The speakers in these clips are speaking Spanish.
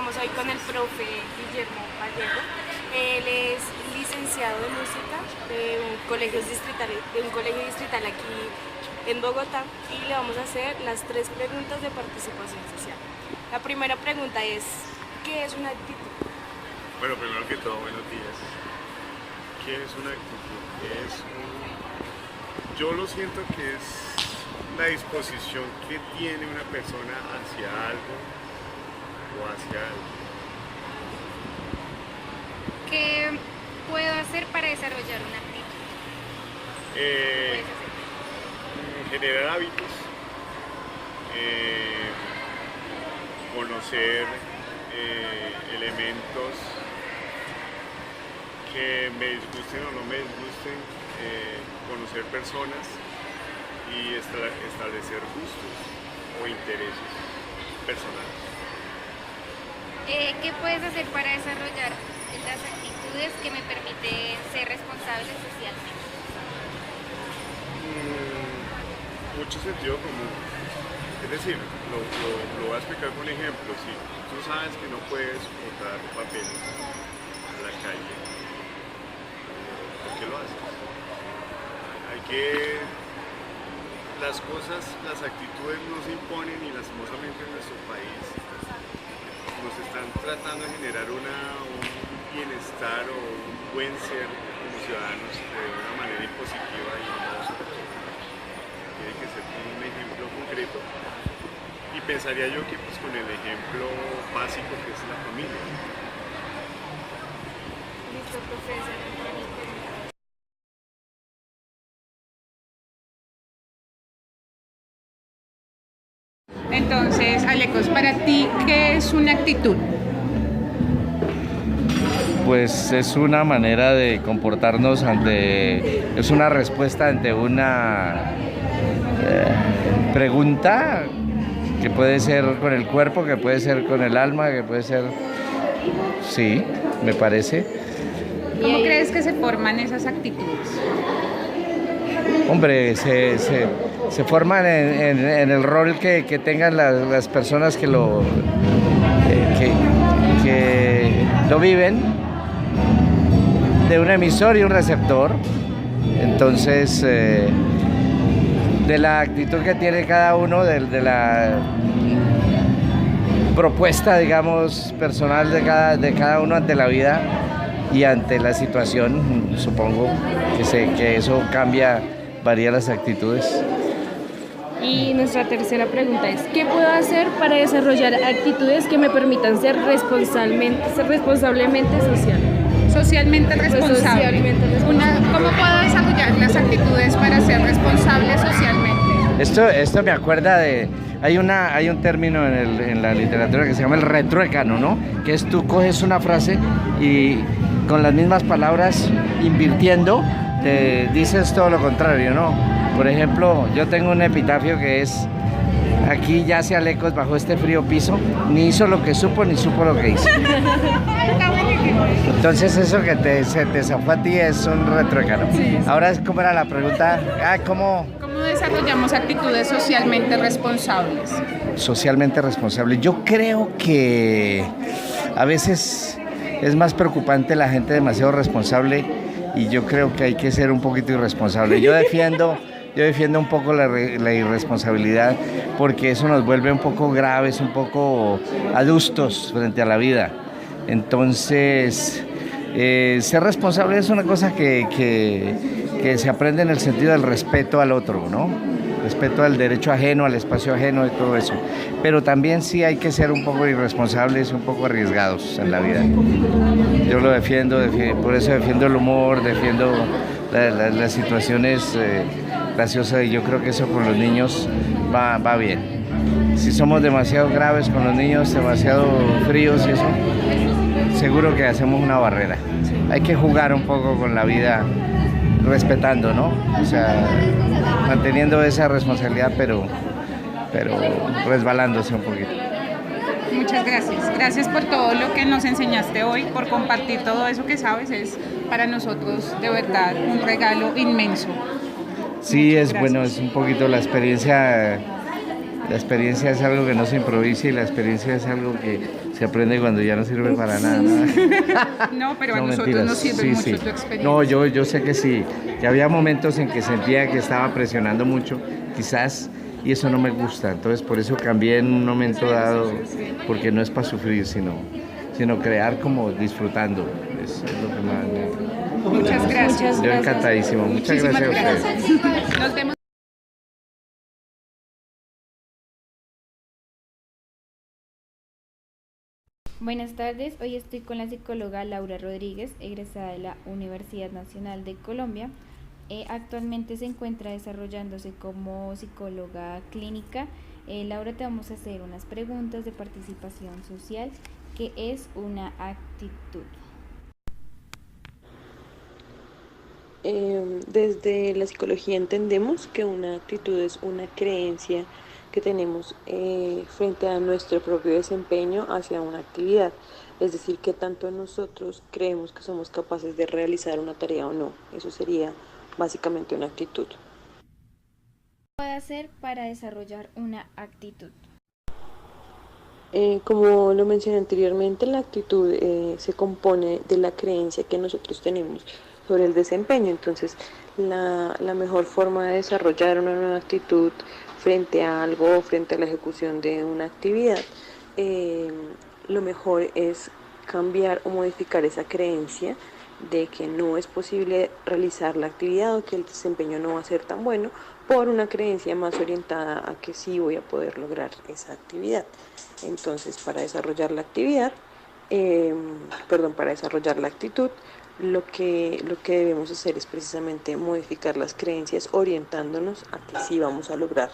estamos hoy con el profe Guillermo Vallejo. Él es licenciado de música de un colegio distrital aquí en Bogotá y le vamos a hacer las 3 preguntas de participación social. La primera pregunta es, ¿qué es una actitud? Bueno, primero que todo, buenos días. ¿Qué es una actitud? Yo lo siento que es la disposición que tiene una persona hacia algo o hacia algo. ¿Qué puedo hacer para desarrollar una actitud? Generar hábitos, conocer elementos que me disgusten o no me disgusten, conocer personas y establecer gustos o intereses personales. ¿Qué puedes hacer para desarrollar las actitudes que me permiten ser responsable socialmente? Mucho sentido común. Es decir, lo voy a explicar con un ejemplo. Si tú sabes que no puedes botar papel a la calle, ¿por qué lo haces? Hay que... Las cosas, las actitudes no se imponen y lastimosamente en nuestro país nos están tratando de generar un bienestar o un buen ser como ciudadanos de una manera impositiva y no tiene que ser un ejemplo concreto. Y pensaría yo que pues con el ejemplo básico que es la familia. Listo, profesor. Entonces, Alecos, para ti, ¿qué es una actitud? Pues es una manera de comportarnos es una respuesta ante una pregunta que puede ser con el cuerpo, que puede ser con el alma, que puede ser, sí, me parece. ¿Cómo crees que se forman esas actitudes? Hombre, se forman en el rol que tengan las personas que lo viven, de un emisor y un receptor. Entonces, de la actitud que tiene cada uno, de la propuesta, digamos, personal de cada uno ante la vida y ante la situación, supongo que eso varía las actitudes. Y nuestra tercera pregunta es, ¿qué puedo hacer para desarrollar actitudes que me permitan ser responsablemente social? Socialmente responsable. ¿Cómo puedo desarrollar las actitudes para ser responsable socialmente? Esto me acuerda hay un término en la literatura que se llama el retruécano, ¿no? Que es tú coges una frase y con las mismas palabras, invirtiendo, te dices todo lo contrario, ¿no? Por ejemplo, yo tengo un epitafio que es: aquí yace Alecos bajo este frío piso, ni hizo lo que supo, ni supo lo que hizo. Entonces eso que se te zafó a ti es un retruécano. Sí. Ahora, ¿cómo era la pregunta? ¿Cómo desarrollamos actitudes socialmente responsables? Socialmente responsables. Yo creo que a veces es más preocupante la gente demasiado responsable y yo creo que hay que ser un poquito irresponsable. Yo defiendo un poco la irresponsabilidad porque eso nos vuelve un poco graves, un poco adustos frente a la vida. Entonces, ser responsable es una cosa que se aprende en el sentido del respeto al otro, ¿no? Respeto al derecho ajeno, al espacio ajeno y todo eso. Pero también sí hay que ser un poco irresponsables, un poco arriesgados en la vida. Yo lo defiendo, por eso defiendo el humor, defiendo las situaciones graciosas, y yo creo que eso con los niños va bien. Si somos demasiado graves con los niños, demasiado fríos y eso, seguro que hacemos una barrera. Hay que jugar un poco con la vida, respetando, ¿no? O sea, manteniendo esa responsabilidad, pero resbalándose un poquito. Muchas gracias. Gracias por todo lo que nos enseñaste hoy, por compartir todo eso que sabes. Es para nosotros de verdad un regalo inmenso. Sí, es bueno, es un poquito la experiencia La experiencia es algo que no se improvisa y la experiencia es algo que se aprende cuando ya no sirve para nada, ¿no? No, pero a No, nosotros mentiras. nos sirve Sí, mucho sí. tu experiencia. No, yo sé que sí, que había momentos en que sentía que estaba presionando mucho, quizás, y eso no me gusta. Entonces, por eso cambié en un momento dado, porque no es para sufrir, sino crear como disfrutando. Es lo que más me... Muchas gracias. Yo encantadísimo. Muchas Muchísimas gracias a ustedes. gracias. Nos vemos. Buenas tardes, hoy estoy con la psicóloga Laura Rodríguez, egresada de la Universidad Nacional de Colombia. Actualmente se encuentra desarrollándose como psicóloga clínica. Laura, te vamos a hacer unas preguntas de participación social. ¿Qué es una actitud? Desde la psicología entendemos que una actitud es una creencia que tenemos frente a nuestro propio desempeño hacia una actividad, es decir, que tanto nosotros creemos que somos capaces de realizar una tarea o no. Eso sería básicamente una actitud. ¿Qué puede hacer para desarrollar una actitud? Como lo mencioné anteriormente, la actitud se compone de la creencia que nosotros tenemos sobre el desempeño. Entonces, la mejor forma de desarrollar una nueva actitud frente a algo o frente a la ejecución de una actividad, eh, lo mejor es cambiar o modificar esa creencia de que no es posible realizar la actividad o que el desempeño no va a ser tan bueno por una creencia más orientada a que sí voy a poder lograr esa actividad. Entonces, para desarrollar la actividad, para desarrollar la actitud, lo que debemos hacer es precisamente modificar las creencias orientándonos a que sí vamos a lograr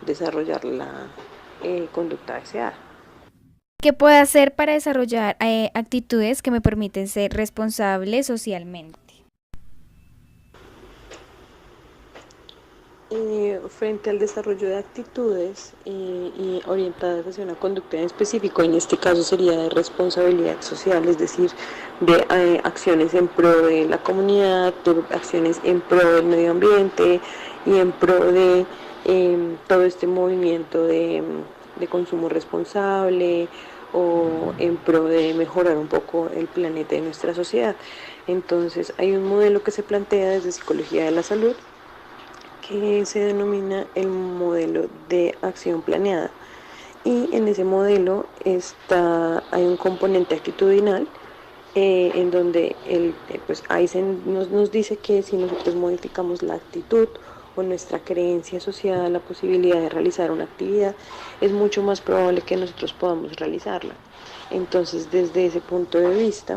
desarrollar la conducta deseada. ¿Qué puedo hacer para desarrollar actitudes que me permiten ser responsable socialmente? Frente al desarrollo de actitudes y orientadas hacia una conducta en específico, en este caso sería de responsabilidad social, es decir, de acciones en pro de la comunidad, de acciones en pro del medio ambiente y en pro de todo este movimiento de consumo responsable o en pro de mejorar un poco el planeta y nuestra sociedad. Entonces hay un modelo que se plantea desde Psicología de la Salud que se denomina el modelo de acción planeada. Y en ese modelo hay un componente actitudinal en donde pues ahí nos dice que si nosotros modificamos la actitud o nuestra creencia asociada a la posibilidad de realizar una actividad, es mucho más probable que nosotros podamos realizarla. Entonces, desde ese punto de vista,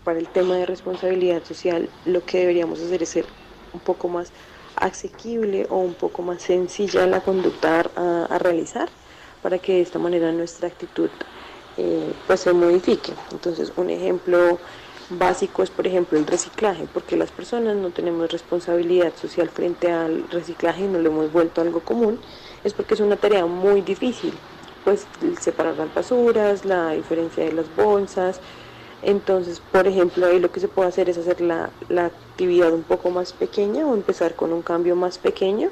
para el tema de responsabilidad social, lo que deberíamos hacer es ser un poco más asequible o un poco más sencilla la conducta a realizar para que de esta manera nuestra actitud pues se modifique. Entonces, un ejemplo básico es, por ejemplo, el reciclaje, porque las personas no tenemos responsabilidad social frente al reciclaje y no lo hemos vuelto algo común, es porque es una tarea muy difícil, pues separar las basuras, la diferencia de las bolsas. Entonces, por ejemplo, ahí lo que se puede hacer es hacer la actividad un poco más pequeña o empezar con un cambio más pequeño,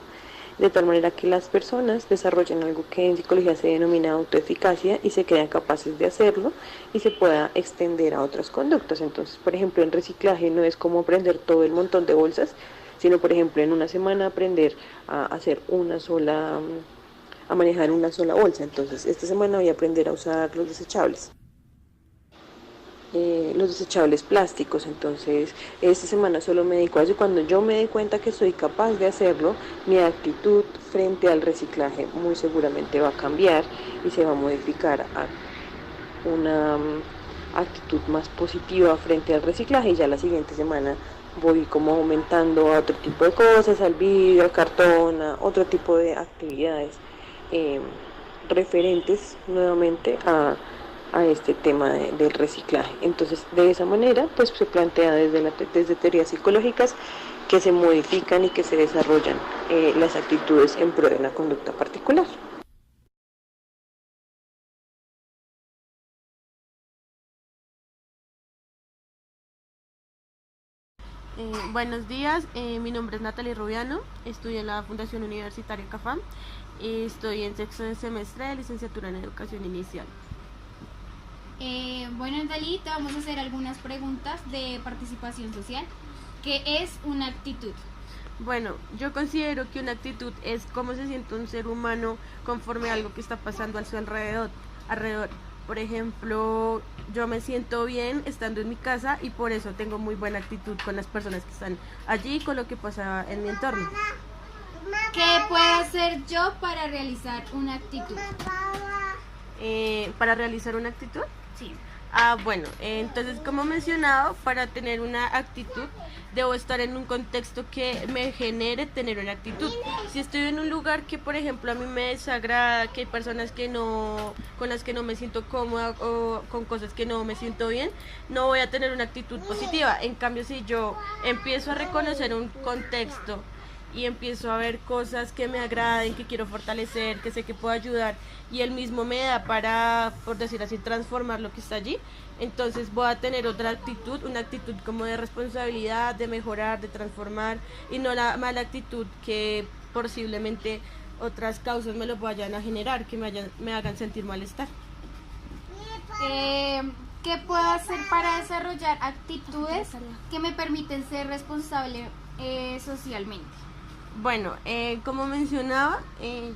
de tal manera que las personas desarrollen algo que en psicología se denomina autoeficacia y se crean capaces de hacerlo y se pueda extender a otras conductas. Entonces, por ejemplo, en reciclaje no es como aprender todo el montón de bolsas, sino, por ejemplo, en una semana aprender a hacer a manejar una sola bolsa. Entonces, esta semana voy a aprender a usar los desechables plásticos. Entonces, esta semana solo me dedico a eso y cuando yo me dé cuenta que soy capaz de hacerlo, mi actitud frente al reciclaje muy seguramente va a cambiar y se va a modificar a una actitud más positiva frente al reciclaje y ya la siguiente semana voy como aumentando a otro tipo de cosas, al vidrio, al cartón, a otro tipo de actividades eh, referentes nuevamente a este tema del reciclaje. Entonces, de esa manera, pues se plantea desde teorías psicológicas que se modifican y que se desarrollan las actitudes en pro de una conducta particular. Buenos días, mi nombre es Natalie Rubiano, estudio en la Fundación Universitaria CAFAM y estoy en sexto semestre de licenciatura en Educación Inicial. Bueno, Natalie, te vamos a hacer algunas preguntas de participación social. ¿Qué es una actitud? Bueno, yo considero que una actitud es cómo se siente un ser humano conforme a algo que está pasando a su alrededor. Por ejemplo, yo me siento bien estando en mi casa y por eso tengo muy buena actitud con las personas que están allí y con lo que pasa en mi entorno. ¿Qué puedo hacer yo para realizar una actitud? ¿Para realizar una actitud? Sí. Bueno, entonces como mencionado, para tener una actitud debo estar en un contexto que me genere tener una actitud. Si estoy en un lugar que, por ejemplo, a mí me desagrada, que hay personas con las que no me siento cómoda o con cosas que no me siento bien, no voy a tener una actitud positiva. En cambio, si yo empiezo a reconocer un contexto y empiezo a ver cosas que me agraden, que quiero fortalecer, que sé que puedo ayudar y él mismo me da para, por decir así, transformar lo que está allí, entonces voy a tener otra actitud, una actitud como de responsabilidad, de mejorar, de transformar y no la mala actitud que posiblemente otras causas me lo vayan a generar, que me hagan sentir malestar. ¿Qué puedo hacer para desarrollar actitudes que me permiten ser responsable socialmente? Bueno, como mencionaba,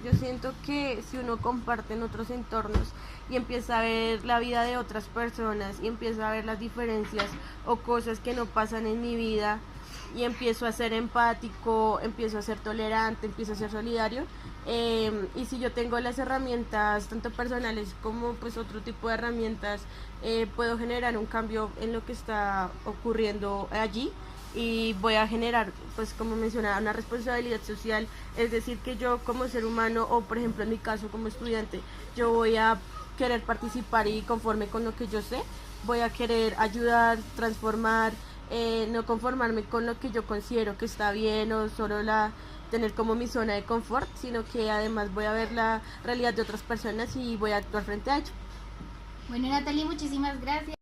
yo siento que si uno comparte en otros entornos y empieza a ver la vida de otras personas y empieza a ver las diferencias o cosas que no pasan en mi vida y empiezo a ser empático, empiezo a ser tolerante, empiezo a ser solidario, y si yo tengo las herramientas tanto personales como pues otro tipo de herramientas, puedo generar un cambio en lo que está ocurriendo allí. Y voy a generar, pues como mencionaba, una responsabilidad social, es decir, que yo como ser humano o por ejemplo en mi caso como estudiante, yo voy a querer participar y conforme con lo que yo sé, voy a querer ayudar, transformar, no conformarme con lo que yo considero que está bien o solo tener como mi zona de confort, sino que además voy a ver la realidad de otras personas y voy a actuar frente a ello. Bueno, Natalie, muchísimas gracias.